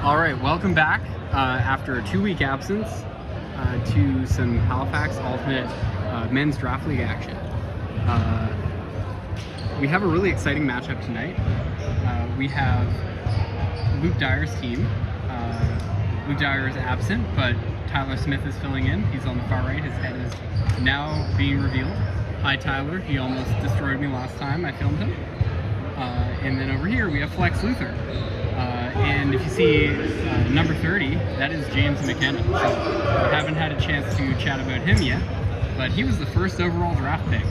All right, welcome back after a 2-week absence to some Halifax Alternate Men's Draft League action. We have a really exciting matchup tonight. We have Luke Dyer's team. Luke Dyer is absent, but Tyler Smith is filling in. He's on the far right. His head is now being revealed. Hi, Tyler. He almost destroyed me last time I filmed him. And then over here we have Flex Luthor. And if you see number 30, that is James McKenna. So I haven't had a chance to chat about him yet, but he was the first overall draft pick.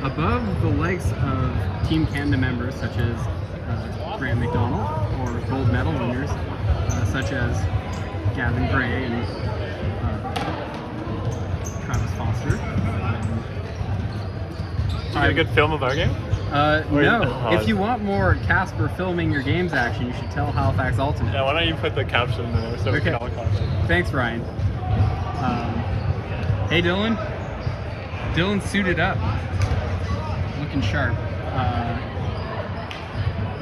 Above the likes of Team Canada members such as Grant McDonald or gold medal winners such as Gavin Gray and Travis Foster. Did you get a good film of our game? No. If you want more Casper filming your games action, you should tell Halifax Alternate. Yeah, why don't you put the caption in there so we can all comment. Thanks, Ryan. Hey, Dylan. Dylan's suited up. Looking sharp.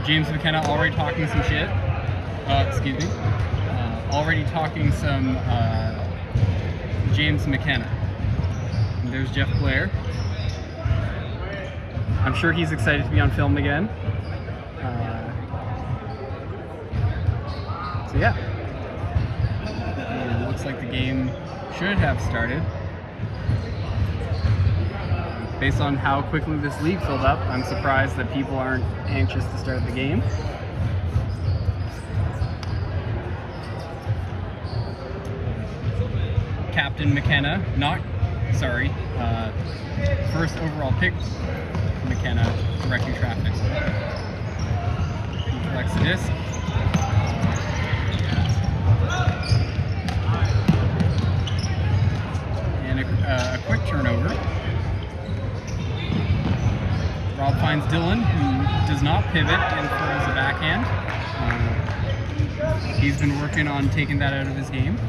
James McKenna already talking some shit. Excuse me. Already talking some James McKenna. And there's Jeff Blair. I'm sure he's excited to be on film again. So yeah. And it looks like the game should have started. Based on how quickly this league filled up, I'm surprised that people aren't anxious to start the game. Captain McKenna, first overall pick McKenna directing traffic. He collects the disc. And a quick turnover. Rob finds Dylan, who does not pivot and throws a backhand. He's been working on taking that out of his game.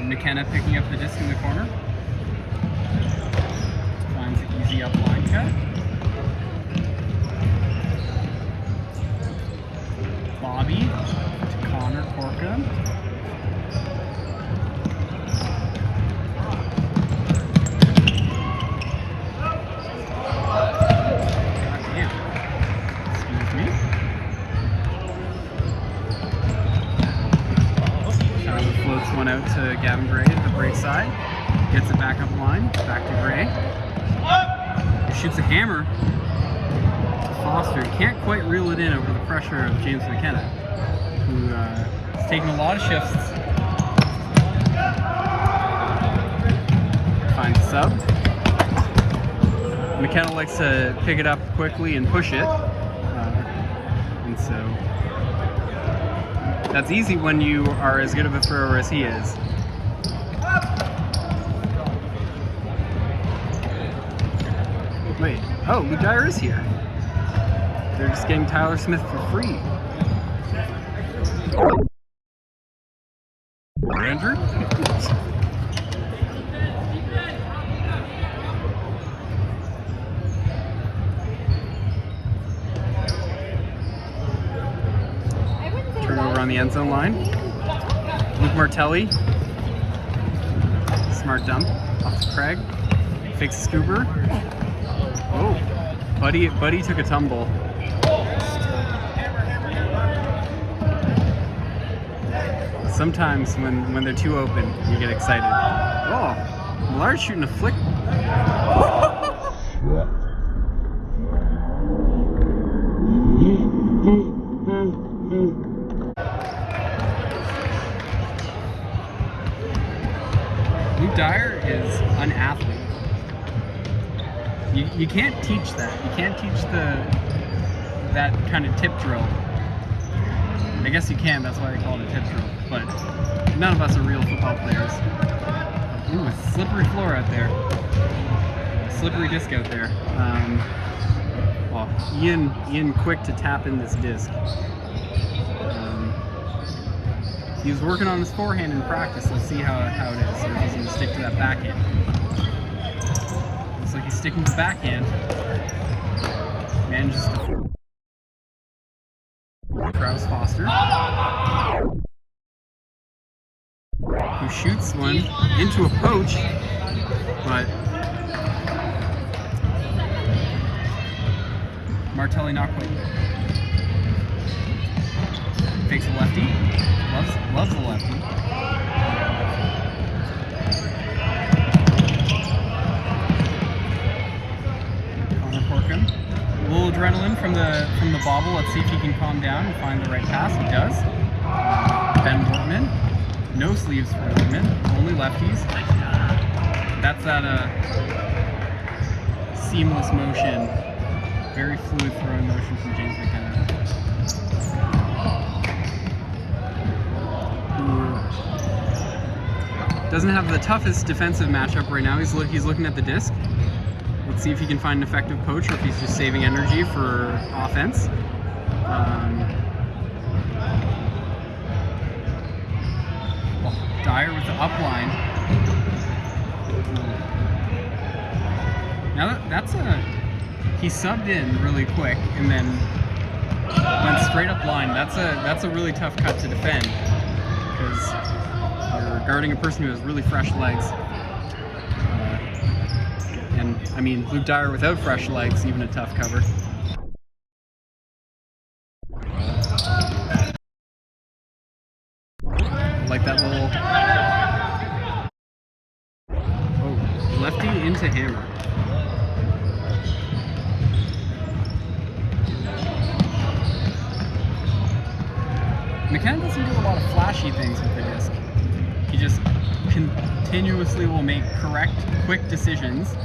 McKenna picking up the disc in the corner. Finds an easy up line cut. Bobby to Connor Corka. Excuse me. Floats one out to Gavin Gray at the break side. Gets it back up line. Back to Gray. He shoots a hammer. Foster can't quite reel it in over the pressure of James McKenna, who is taking a lot of shifts. Finds a sub. McKenna likes to pick it up quickly and push it. And so that's easy when you are as good of a thrower as he is. Wait, oh, Luke Dyer is here. They're just getting Tyler Smith for free. Andrew? Turnover on the end zone line. Luke Martelli. Smart dump off to Craig. Fakes a scooper. Oh, Buddy took a tumble. Sometimes when they're too open, you get excited. Oh, Millard's shooting a flick. Luke Dyer is an athlete. You can't teach that. You can't teach that kind of tip drill. I guess you can, that's why they call it a tip drill. But none of us are real football players. Ooh, a slippery floor out there. A slippery disc out there. Well, Ian quick to tap in this disc. He was working on his forehand in practice. Let's see how it is. Or if he's going to stick to that backhand. Looks like he's sticking to the backhand. Manages to Krause Foster, who shoots one into a poach, but Martelli not quite. Fakes a lefty. Loves the lefty. Connor Corkum. A little adrenaline from the bobble. Let's see if he can calm down and find the right pass. He does. Ben Wortman. No sleeves for Wortman. Only lefties. That's that seamless motion. Very fluid throwing motion from James McKenna. Doesn't have the toughest defensive matchup right now. He's looking at the disc. Let's see if he can find an effective poach or if he's just saving energy for offense. Dyer with the up line. Now he subbed in really quick and then went straight up line. That's a really tough cut to defend because you're guarding a person who has really fresh legs. And I mean, Luke Dyer without fresh legs, even a tough cover. Like that little lefty into hammer. McKenna doesn't do a lot of flashy things with the disc. He just continuously will make correct, quick decisions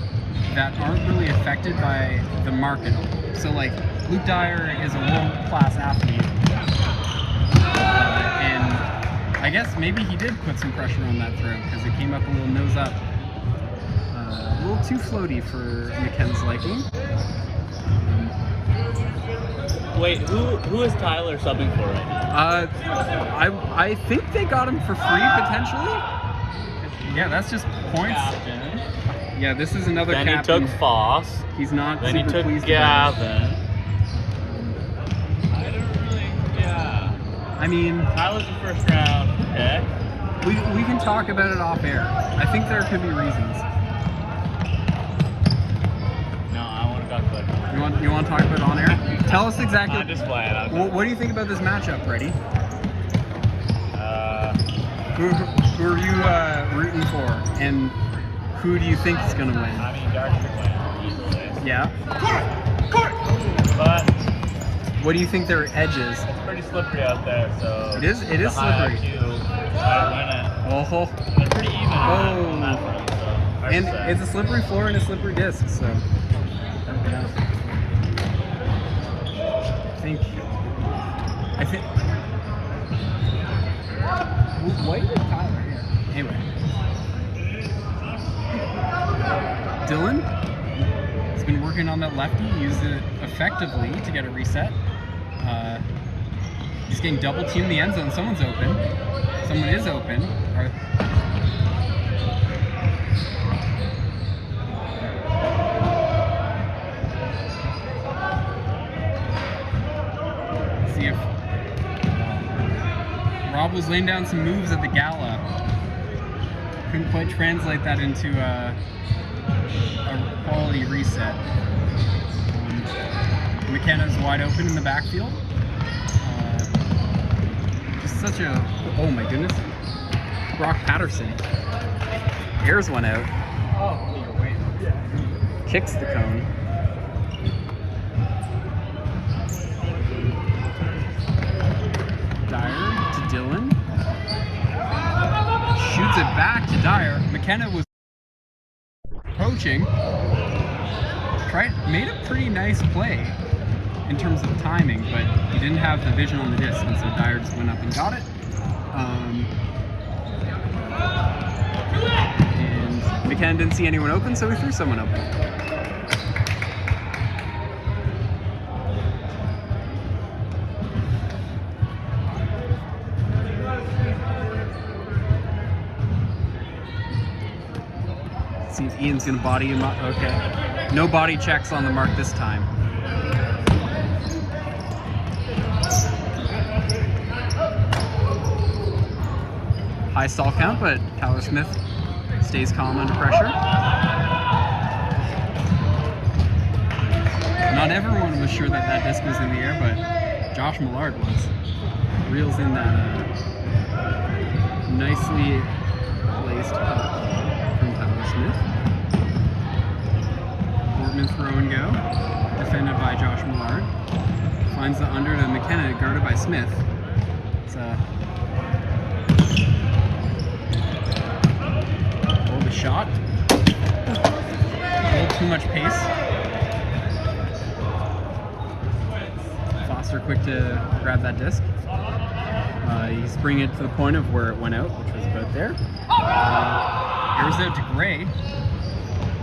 that aren't really affected by the mark at all. So like, Luke Dyer is a world-class athlete. And I guess maybe he did put some pressure on that throw because it came up a little nose up. A little too floaty for McKenna's liking. Wait, who is Tyler subbing for right now? I think they got him for free potentially. Yeah, that's just points. Captain. Yeah, this is another Then captain. he took Foss. He's not Then super he took pleased Gavin. about I don't really, yeah. I mean, Tyler's the first round pick. we can talk about it off air. I think there could be reasons. No, I want to talk about it. You want to talk about it on air? Tell us exactly. I'm just playing. What do you think about this matchup, Brady? Who are you rooting for, and who do you think is going to win? I mean, Dark should win easily. Yeah. But What do you think their edge is? it's pretty slippery out there, so It is the high slippery. IQ might win it. Oh. They're pretty even on that front, so hard And to say. it's a slippery floor and a slippery disc, so. Yeah. I think. White or Tyler here? Anyway. Dylan has been working on that lefty, used it effectively to get a reset. He's getting double teamed in the end zone. Someone's open. Someone is open. See if Rob was laying down some moves at the gala. Couldn't quite translate that into a quality reset. McKenna's wide open in the backfield. Just such a, oh my goodness. Brock Patterson airs one out. Oh, you're waiting. Yeah. Kicks the cone. Dyer to Dylan. Shoots it back to Dyer. McKenna was approaching. Made a pretty nice play in terms of timing, but he didn't have the vision on the disc, and so Dyer just went up and got it. And McKenna didn't see anyone open, so he threw someone open. See if Ian's gonna body him up. Okay. No body checks on the mark this time. High stall count, but Tyler Smith stays calm under pressure. Not everyone was sure that that disc was in the air, but Josh Millard was. Reels in that nicely placed putt from Tyler Smith. Portman throw and go, defended by Josh Millard. Finds the under to McKenna, guarded by Smith. It's hold the shot. A little too much pace. Foster quick to grab that disc. He's bringing it to the point of where it went out, which was about there. Airs out to Gray,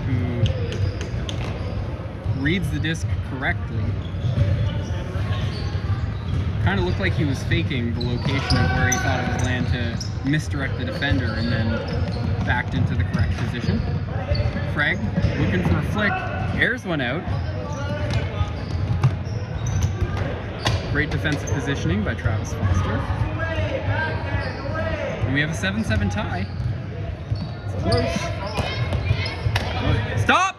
who reads the disc correctly. Kind of looked like he was faking the location of where he thought it would land to misdirect the defender, and then backed into the correct position. Craig looking for a flick, airs one out. Great defensive positioning by Travis Foster. And we have a 7-7 tie. It's close. Stop!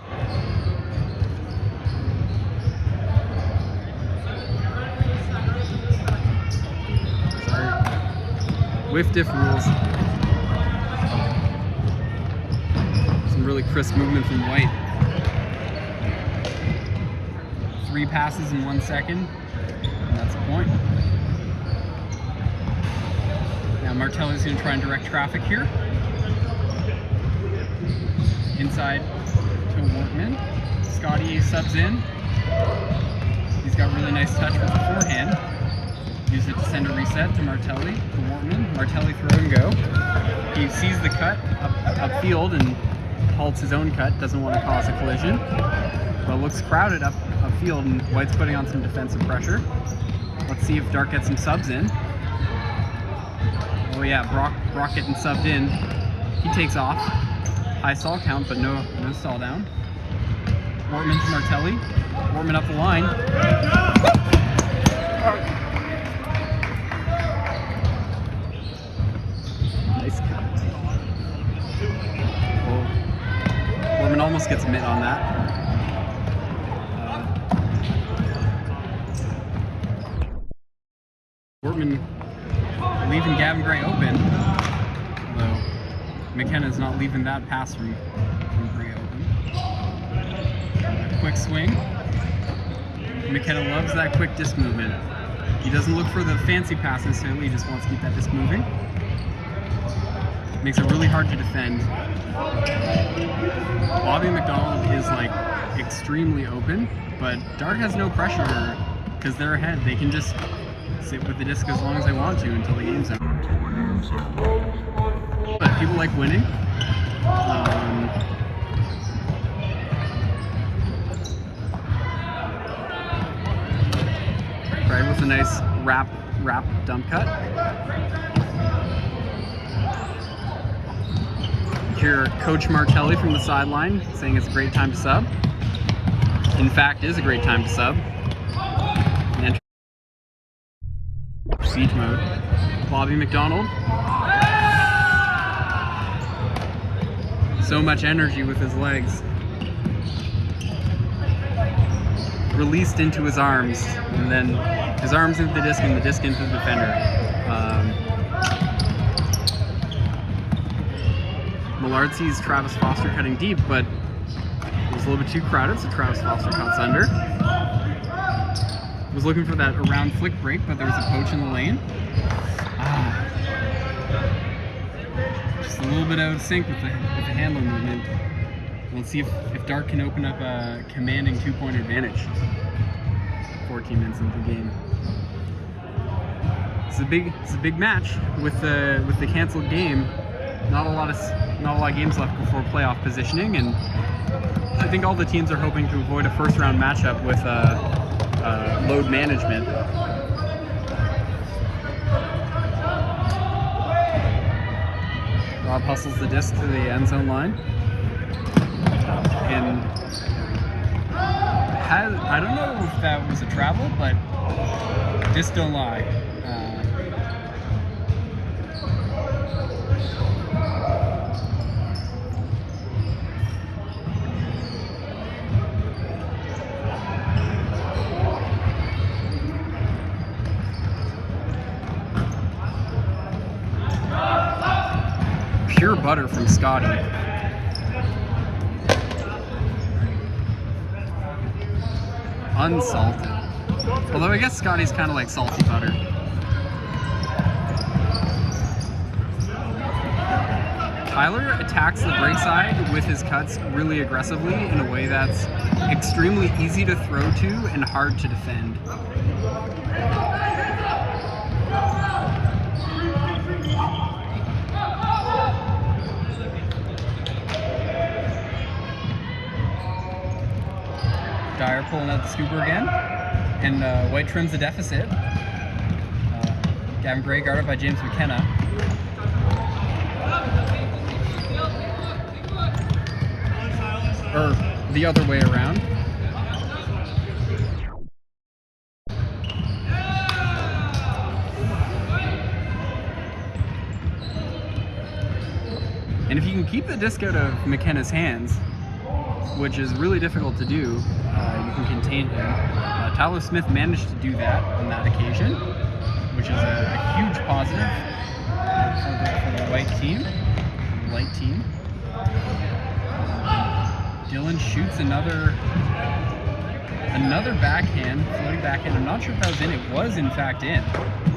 Sorry. Whiff diff rules. Some really crisp movement from White. 3 passes in 1 second. That's the point. Now Martelli's going to try and direct traffic here. Inside to Workman. Scotty subs in. He's got really nice touch with the forehand. Use it to send a reset to Martelli, to Workman. Martelli throw and go. He sees the cut upfield and halts his own cut. Doesn't want to cause a collision. But looks crowded upfield, and White's putting on some defensive pressure. Let's see if Dart gets some subs in. Oh yeah, Brock getting subbed in. He takes off. High stall count, but no stall down. Wortman to Martelli. Wortman up the line. Nice cut. Oh. Wortman almost gets a mitt on that. Wortman leaving Gavin Gray open, although McKenna's not leaving that pass from Gray open. Quick swing. McKenna loves that quick disc movement. He doesn't look for the fancy pass necessarily, he just wants to keep that disc moving. Makes it really hard to defend. Bobby McDonald is like extremely open, but Dart has no pressure because they're ahead. They can just sit with the disc as long as they want to until the game's over. But people like winning. Right, with a nice wrap dump cut. Hear Coach Martelli from the sideline saying it's a great time to sub. In fact, is a great time to sub. Siege mode. Bobby McDonald. So much energy with his legs. Released into his arms, and then his arms into the disc and the disc into the defender. Millard sees Travis Foster cutting deep, but it was a little bit too crowded, so Travis Foster cuts under. Was looking for that around flick break, but there was a poach in the lane. Just a little bit out of sync with the handle movement. Let's see if Dart can open up a commanding 2-point advantage. 14 minutes into the game. It's a big match with the canceled game. Not a lot of games left before playoff positioning, and I think all the teams are hoping to avoid a first-round matchup with load management. Rob hustles the disc to the end zone line. And I don't know if that was a travel, but just don't lie. Pure butter from Scotty. Unsalted. Although I guess Scotty's kind of like salty butter. Tyler attacks the break side with his cuts really aggressively in a way that's extremely easy to throw to and hard to defend. Dyer pulling out the scooper again, and White trims the deficit. Gavin Gray guarded by James McKenna. Or the other way around. And if you can keep the disc out of McKenna's hands, which is really difficult to do, you can contain him. Tyler Smith managed to do that on that occasion, which is a huge positive for the white team, the light team. Dylan shoots another backhand, floating backhand. I'm not sure if that was in. It was in fact in.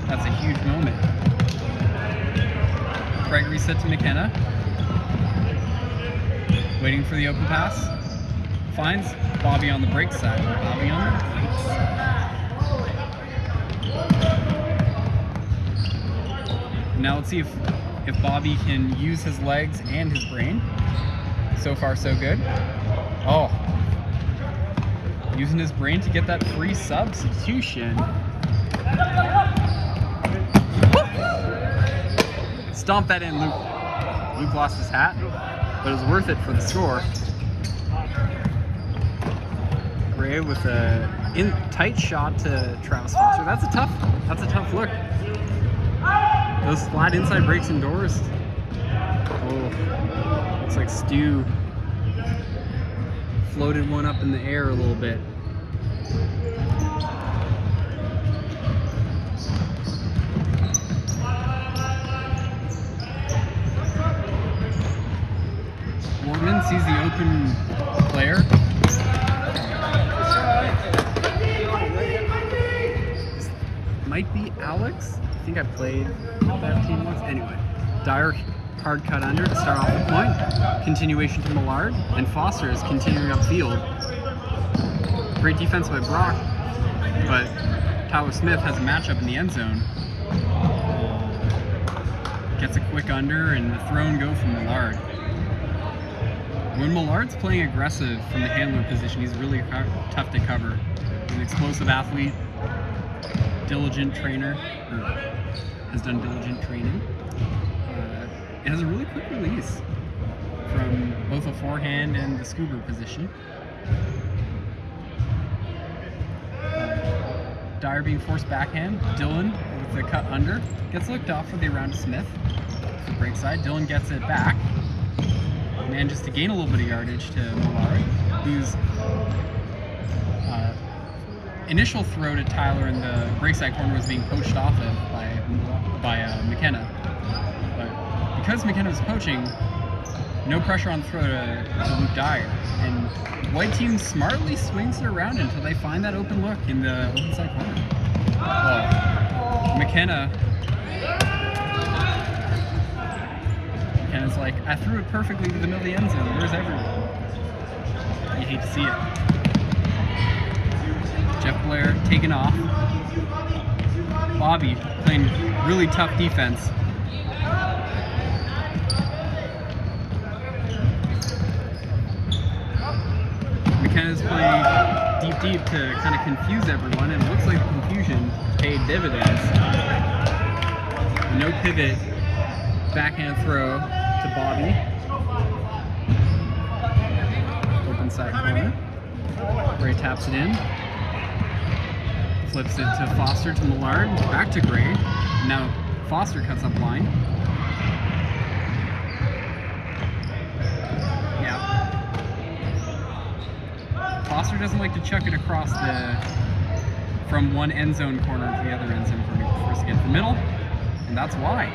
That's a huge moment. Right reset to McKenna. Waiting for the open pass. Finds Bobby on the break side. Bobby on the break side. Now let's see if Bobby can use his legs and his brain. So far, so good. Oh. Using his brain to get that free substitution. Stomp that in, Luke. Luke lost his hat, but it was worth it for the score. Gray with a tight shot to Travis Foster. That's a tough look. Those flat inside breaks indoors. Oh, looks like Stu floated one up in the air a little bit. Morgan sees the open player. This might be Alex. I think I played that team once. Anyway, Dyer hard cut under to start off the point. Continuation to Millard, and Foster is continuing upfield. Great defense by Brock, but Tyler Smith has a matchup in the end zone. Gets a quick under, and the throw and go from Millard. When Millard's playing aggressive from the handler position, he's really tough to cover. He's an explosive athlete, diligent trainer, or has done diligent training. It has a really quick release from both a forehand and the scuba position. Dyer being forced backhand. Dylan with the cut under. Gets looked off for the around to Smith. The break side. Dylan gets it back. Manages to gain a little bit of yardage to Millard, whose initial throw to Tyler in the break side corner was being poached off of by McKenna. But because McKenna was poaching, no pressure on the throw to Luke Dyer. And white team smartly swings it around until they find that open look in the open side corner. McKenna's like, I threw it perfectly to the middle of the end zone. Where's everyone? You hate to see it. Jeff Blair taking off. Bobby playing really tough defense. McKenna's playing deep to kind of confuse everyone, and it looks like the confusion paid dividends. No pivot, backhand throw to Bobby. Open side corner. Gray taps it in. Flips it to Foster, to Millard, back to Gray. Now Foster cuts up line. Yeah. Foster doesn't like to chuck it across from one end zone corner to the other end zone corner. He prefers to get the middle, and that's why.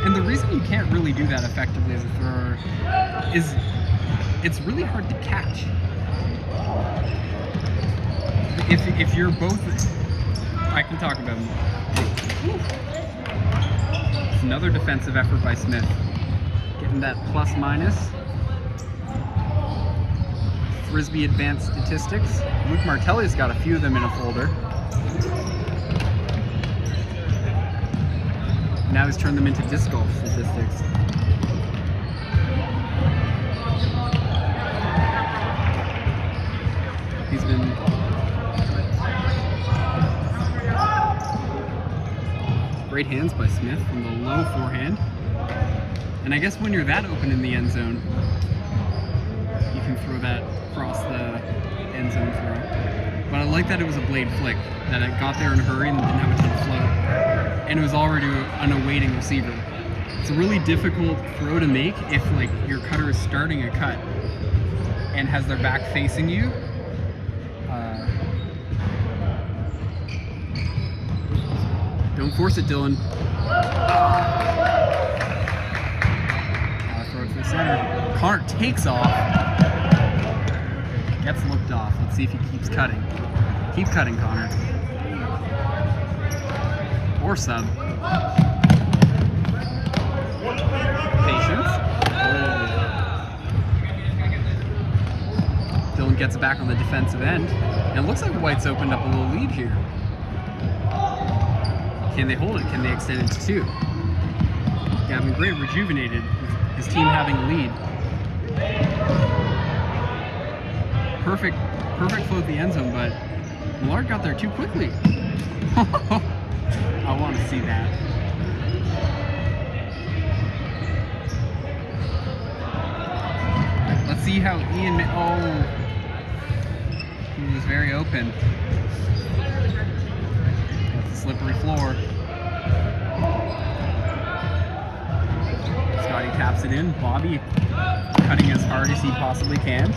And the reason you can't really do that effectively as a thrower is it's really hard to catch. If you're both, I can talk about them. It's another defensive effort by Smith. Getting that plus minus. Frisbee advanced statistics. Luke Martelli's got a few of them in a folder. Now he's turned them into disc golf statistics. He's been great hands by Smith from the low forehand. And I guess when you're that open in the end zone, you can throw that across the end zone throw. But I like that it was a blade flick, that it got there in a hurry and didn't have a ton of float. And it was already an awaiting receiver. It's a really difficult throw to make if like your cutter is starting a cut and has their back facing you. Don't force it, Dylan. Throw it to the center. Connor takes off. Gets looked off. Let's see if he keeps cutting. Keep cutting, Connor. Or sub. Patience. Dylan gets it back on the defensive end. And it looks like White's opened up a little lead here. Can they hold it? Can they extend it to 2? Gavin Gray rejuvenated with his team having a lead. Perfect flow at the end zone, but Millard got there too quickly. I want to see that. Let's see how Ian. Oh, he was very open. Got the slippery floor. Scotty taps it in. Bobby cutting as hard as he possibly can.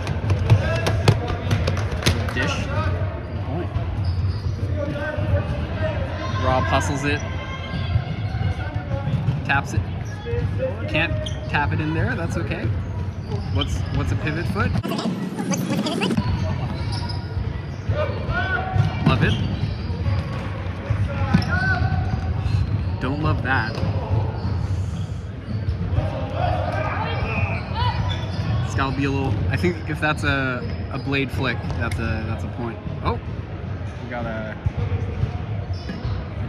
Dish. Good point. Rob hustles it. Taps it. Can't tap it in there. That's okay. What's a pivot foot? Love it. Don't love that. It's gotta be a little. I think if that's a blade flick, that's a point. Oh, we got a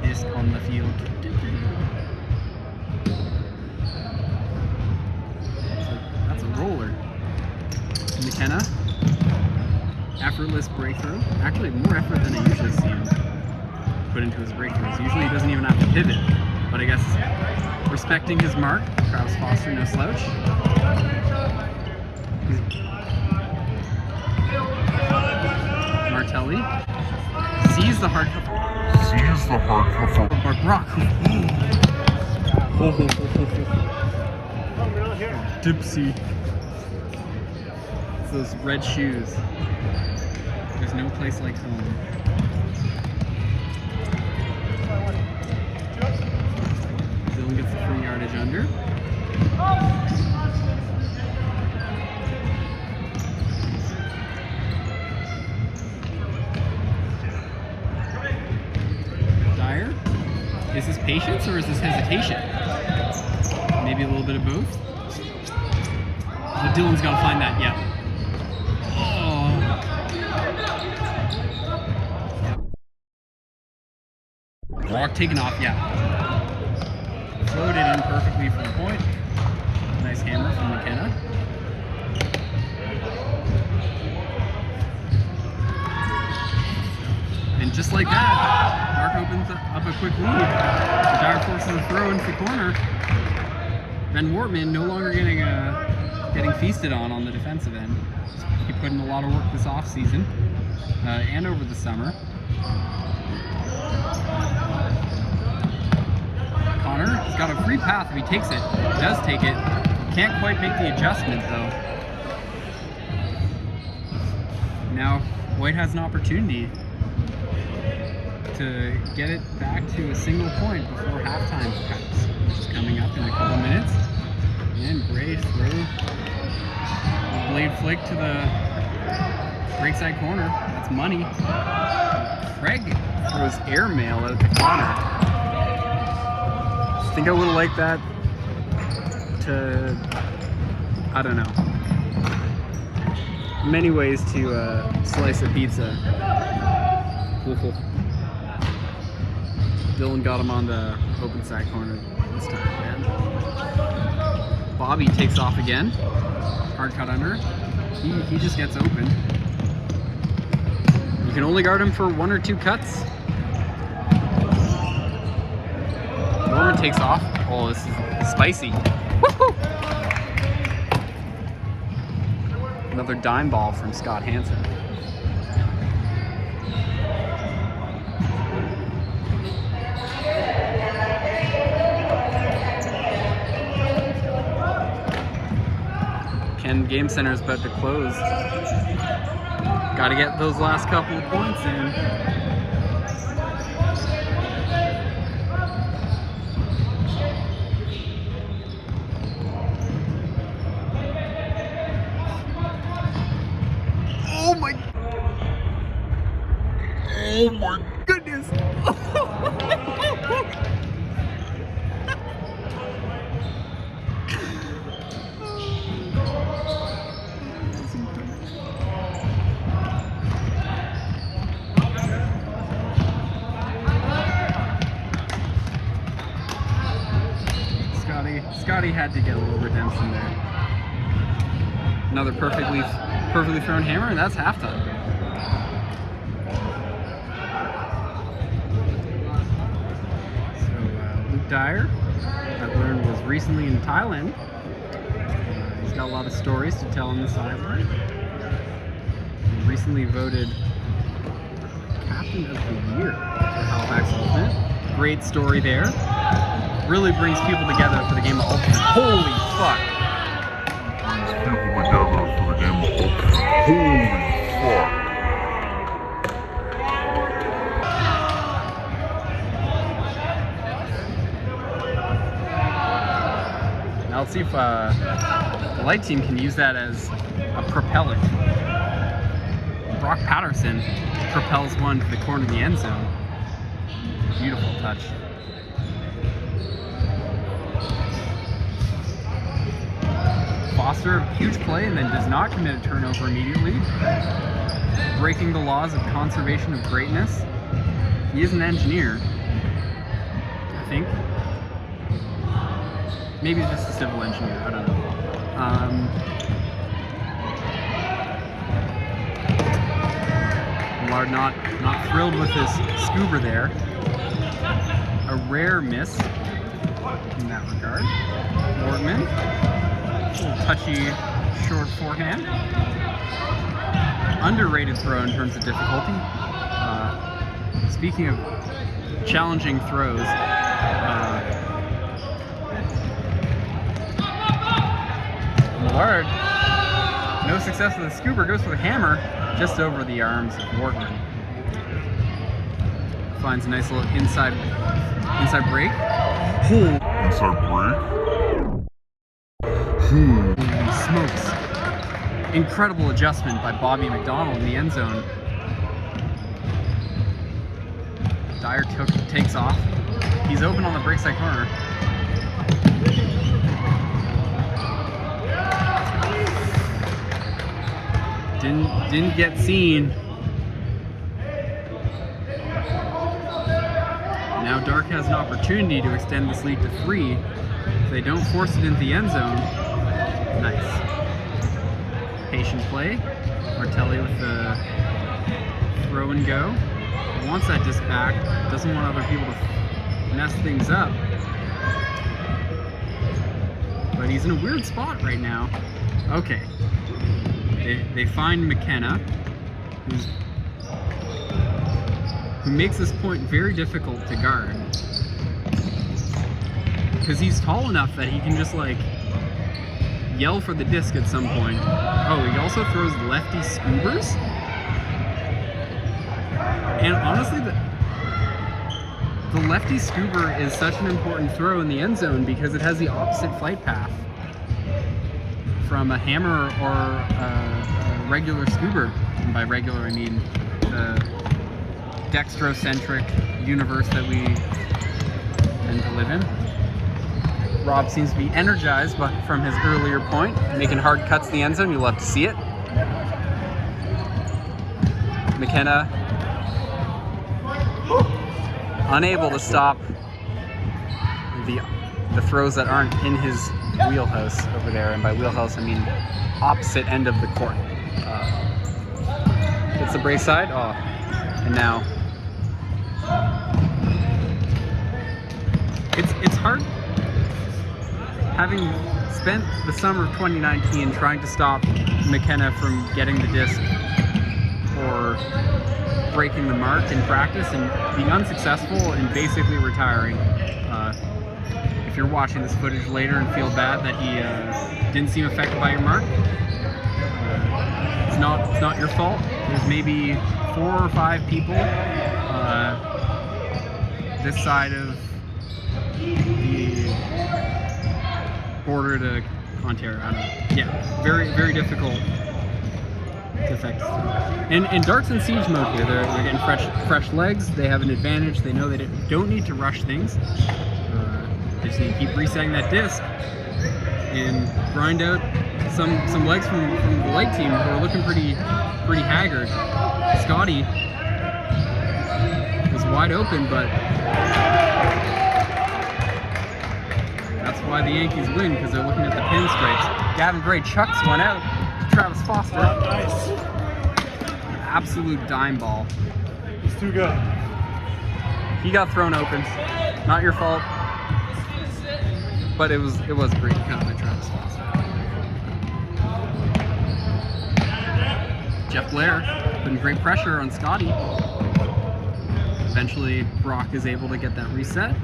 disc on the field. That's a roller. McKenna, effortless breakthrough. Actually, more effort than I usually see him put into his breakthroughs. Usually, he doesn't even have to pivot. But I guess respecting his mark, Travis Foster, no slouch. Martelli sees the hard cuff. But Brock. Dipsy. It's those red shoes. There's no place like home. Dylan gets the free yardage under. Dyer? Is this patience or is this hesitation? Maybe a little bit of both. But Dylan's got to find that, yeah. Oh. Yep. Rock taken off, yeah. Floated in perfectly for the point. Nice hammer from McKenna. And just like that, Mark opens up a quick lead. The Dyer forces a throw into the corner. Ben Wortman no longer getting a getting feasted on the defensive end. He put in a lot of work this offseason and over the summer. Connor has got a free path if he takes it. He does take it. Can't quite make the adjustment though. Now White has an opportunity to get it back to a single point before halftime, perhaps, which is coming up in a couple minutes. And Gray throw a blade flick to the break side corner. That's money. Craig throws airmail out the corner. I think I would have liked that to, I don't know, many ways to slice a pizza. Dylan got him on the open side corner this time, man. Bobby takes off again. Hard cut under. He just gets open. You can only guard him for 1 or 2 cuts. Norman takes off. Oh, this is spicy. Woohoo! Another dime ball from Scott Hansen. Ken Game Center's about to close. Got to get those last couple of points in. Oh my goodness! Scotty had to get a little redemption there. Another perfectly thrown hammer, and that's halftime. So Luke Dyer, I've learned, was recently in Thailand. He's got a lot of stories to tell on the sideline. He recently voted Captain of the Year for Halifax Ultimate. Great story there. Really brings people together for the game of Ultimate. Holy fuck! Now let's see if the light team can use that as a propellant. Brock Patterson propels one to the corner of the end zone. Beautiful touch. Foster, huge play, and then does not commit a turnover immediately, breaking the laws of conservation of greatness. He is an engineer, I think. Maybe he's just a civil engineer, I don't know. Millard not thrilled with his scuba there. A rare miss in that regard. Wortman. Little touchy, short forehand. Underrated throw in terms of difficulty. Speaking of challenging throws, Millard, no success with the scuba, goes for the hammer just over the arms of Wortman. Finds a nice little inside break. Inside break. Holy smokes. Incredible adjustment by Bobby McDonald in the end zone. Dyer takes off. He's open on the break side corner. Didn't get seen. Now Dark has an opportunity to extend this lead to 3. If they don't force it into the end zone, nice. Patient play. Martelli with the throw and go. Wants that disc back. Doesn't want other people to mess things up. But he's in a weird spot right now. Okay. They find McKenna, who makes this point very difficult to guard. Because he's tall enough that he can just like yell for the disc at some point. Oh, he also throws lefty scoobers. And honestly, the lefty scoober is such an important throw in the end zone because it has the opposite flight path from a hammer or a regular scoober. And by regular, I mean the dextrocentric universe that we tend to live in. Rob seems to be energized from his earlier point, making hard cuts to the end zone. You love to see it. McKenna unable to stop the throws that aren't in his wheelhouse over there, and by wheelhouse I mean opposite end of the court. It's the brace side. Oh, and now it's hard. Having spent the summer of 2019 trying to stop McKenna from getting the disc or breaking the mark in practice and being unsuccessful and basically retiring. If you're watching this footage later and feel bad that he didn't seem affected by your mark, it's not your fault. There's maybe 4 or 5 people this side of the border to Ontario. I don't know. Yeah, very, very difficult to affect. And Dart's in siege mode here. They're getting fresh legs. They have an advantage. They know they don't need to rush things. They just need to keep resetting that disc and grind out some legs from the light team who are looking pretty haggard. Scotty is wide open, but that's why the Yankees win, because they're looking at the pinstripes. Gavin Gray chucks one out to Travis Foster. Nice. Absolute dime ball. It's too good. He got thrown open. Not your fault. But it was a great cut by Travis Foster. Jeff Blair putting great pressure on Scotty. Eventually, Brock is able to get that reset.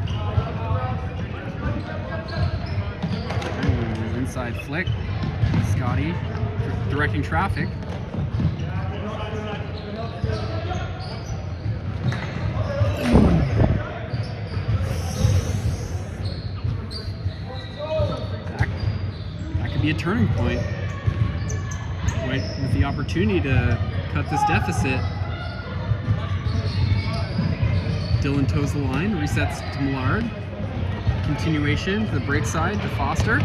Ooh, inside flick. Scotty directing traffic. That could be a turning point. Right, with the opportunity to cut this deficit. Dylan toes the line, resets to Millard. Continuation to the break side to Foster.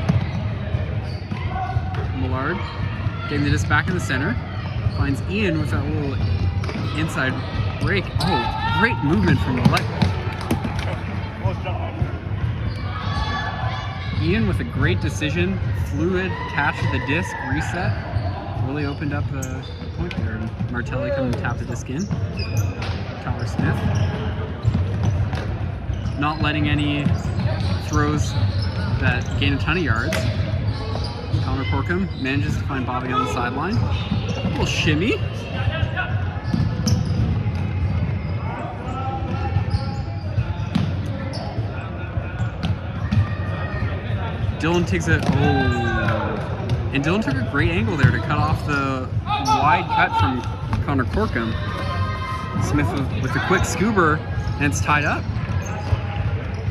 Millard getting the disc back in the center. Finds Ian with that little inside break. Oh, great movement from the left. Ian with a great decision. Fluid catch of the disc, reset. Really opened up the point there. And Martelli coming to tap the disc in. Tyler Smith. Not letting any throws that gain a ton of yards. Connor Corkum manages to find Bobby on the sideline. A little shimmy. Dylan takes it. Oh. And Dylan took a great angle there to cut off the wide cut from Connor Corkum. Smith with the quick scoober, and it's tied up.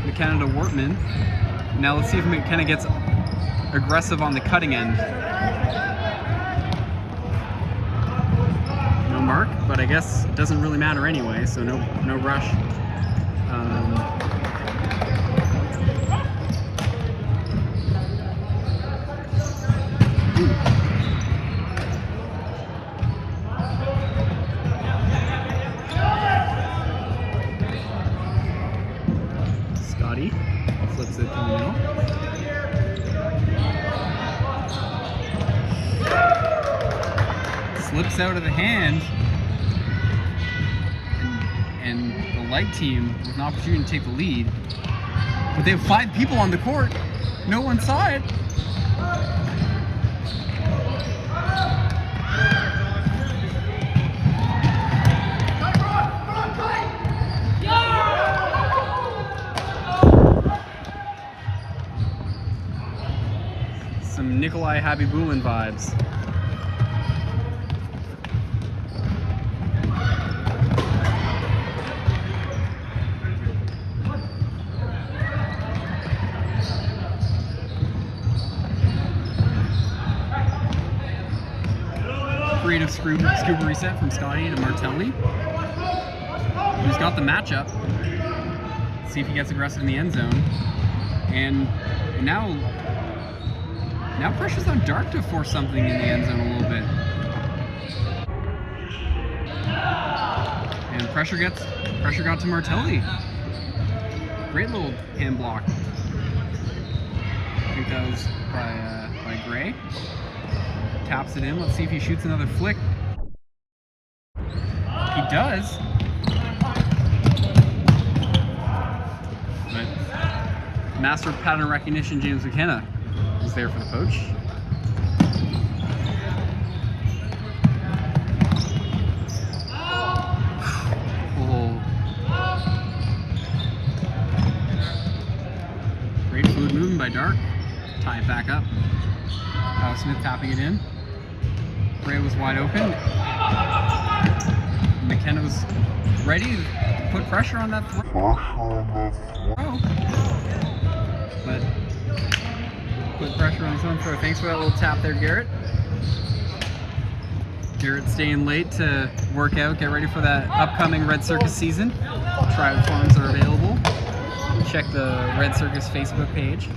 McKenna to Wortman. Now let's see if McKenna gets aggressive on the cutting end. No mark, but I guess it doesn't really matter anyway, so no rush. Scotty flips it to the middle. Slips out of the hand, and the light team with an opportunity to take the lead. But they have 5 people on the court. No one saw it. Nikolai Habibulin vibes. Creative scuba reset from Scotty to Martelli, who's got the matchup. Let's see if he gets aggressive in the end zone. And now pressure's on Dark to force something in the end zone a little bit. And pressure got to Martelli. Great little hand block. I think that was by Gray. Taps it in. Let's see if he shoots another flick. He does. But master of pattern recognition James McKenna is there for the poach. Oh. Great fluid movement by Dark. Tie it back up. Smith tapping it in. Gray was wide open. McKenna was ready to put pressure on that throw. But put pressure on his own throw. Thanks for that little tap there, Garrett. Garrett staying late to work out, get ready for that upcoming Red Circus season. Tryout forms are available. Check the Red Circus Facebook page.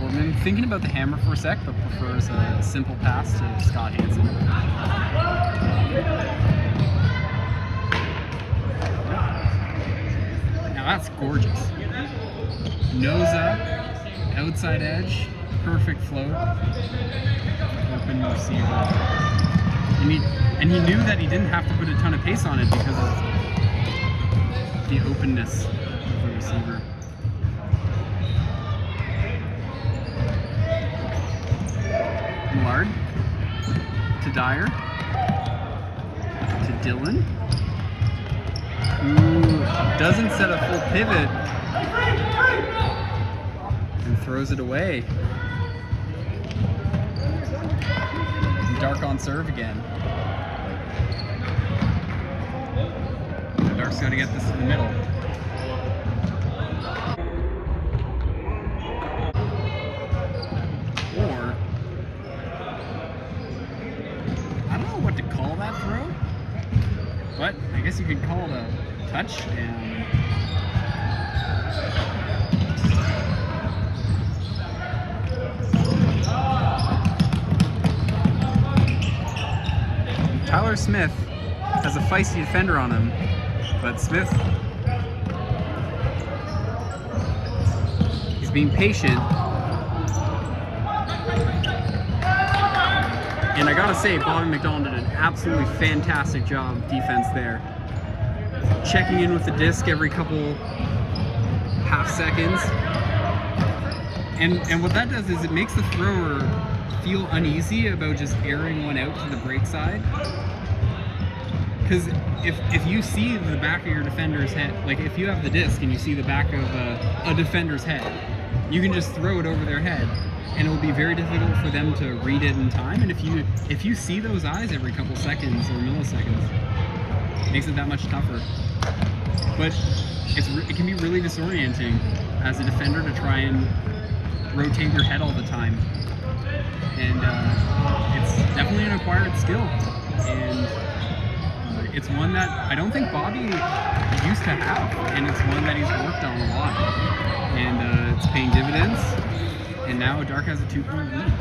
Orman thinking about the hammer for a sec, but prefers a simple pass to Scott Hansen. Now that's gorgeous. Nose up, outside edge, perfect float, open receiver. And he knew that he didn't have to put a ton of pace on it because of the openness of the receiver. Millard to Dyer to Dylan, who doesn't set a full pivot and throws it away. And Dark on serve again. Dark's got to get this to the middle. But I guess you could call it a touchdown. Tyler Smith has a feisty defender on him, but Smith, he's being patient. And I gotta say, Bobby McDonald did an absolutely fantastic job of defense there. Checking in with the disc every couple half seconds. And what that does is it makes the thrower feel uneasy about just airing one out to the break side. Because if you see the back of your defender's head, like if you have the disc and you see the back of a defender's head, you can just throw it over their head. And it will be very difficult for them to read it in time. And if you see those eyes every couple seconds or milliseconds, it makes it that much tougher. But it can be really disorienting as a defender to try and rotate your head all the time. And it's definitely an acquired skill. And it's one that I don't think Bobby used to have. And it's one that he's worked on a lot. And it's paying dividends. And now Dark has a 2-point lead.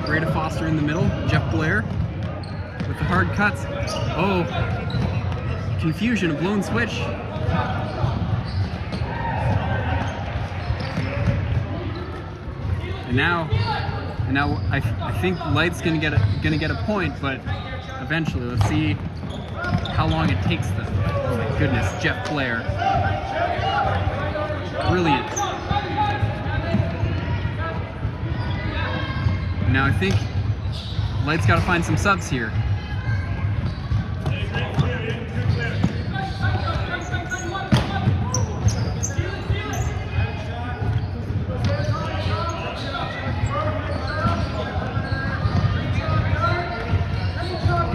Great to Foster in the middle. Jeff Blair with the hard cuts. Oh, confusion, a blown switch. And now I think Light's gonna get a point, but eventually, let's see how long it takes them. Oh my goodness, Jeff Blair, brilliant. Now I think Light's got to find some subs here.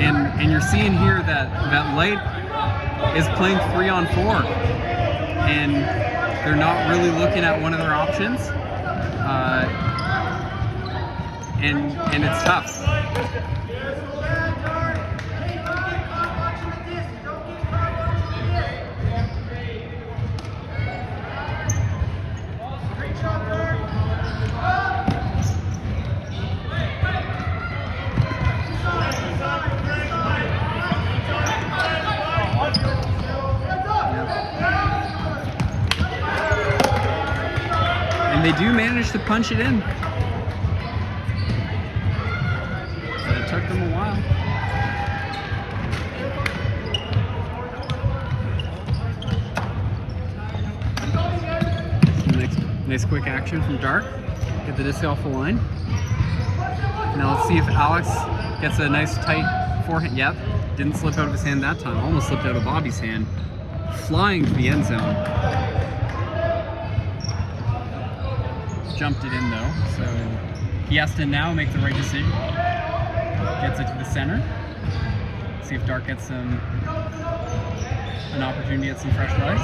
And you're seeing here that Light is playing 3-on-4, and they're not really looking at one of their options, and it's tough. And they do manage to punch it in. But it took them a while. Some nice quick action from Dark. Get the disc off the line. Now let's see if Alex gets a nice tight forehand. Yep, didn't slip out of his hand that time. Almost slipped out of Bobby's hand. Flying to the end zone. Jumped it in though, so he has to now make the right decision. Gets it to the center. See if Dark gets an opportunity to get some fresh legs.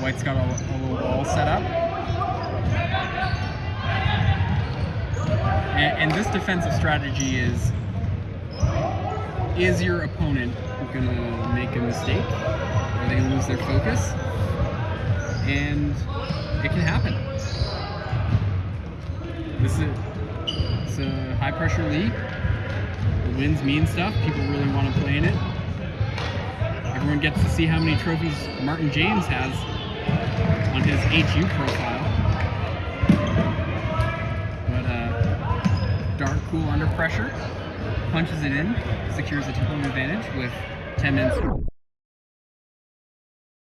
White's got a little ball set up. And this defensive strategy is your opponent gonna make a mistake? Are they gonna lose their focus? And it can happen. It's a high pressure league. The wins mean stuff. People really want to play in it. Everyone gets to see how many trophies Martin James has on his HU profile. But Dark cool under pressure, punches it in, secures a 2-point advantage with 10 minutes.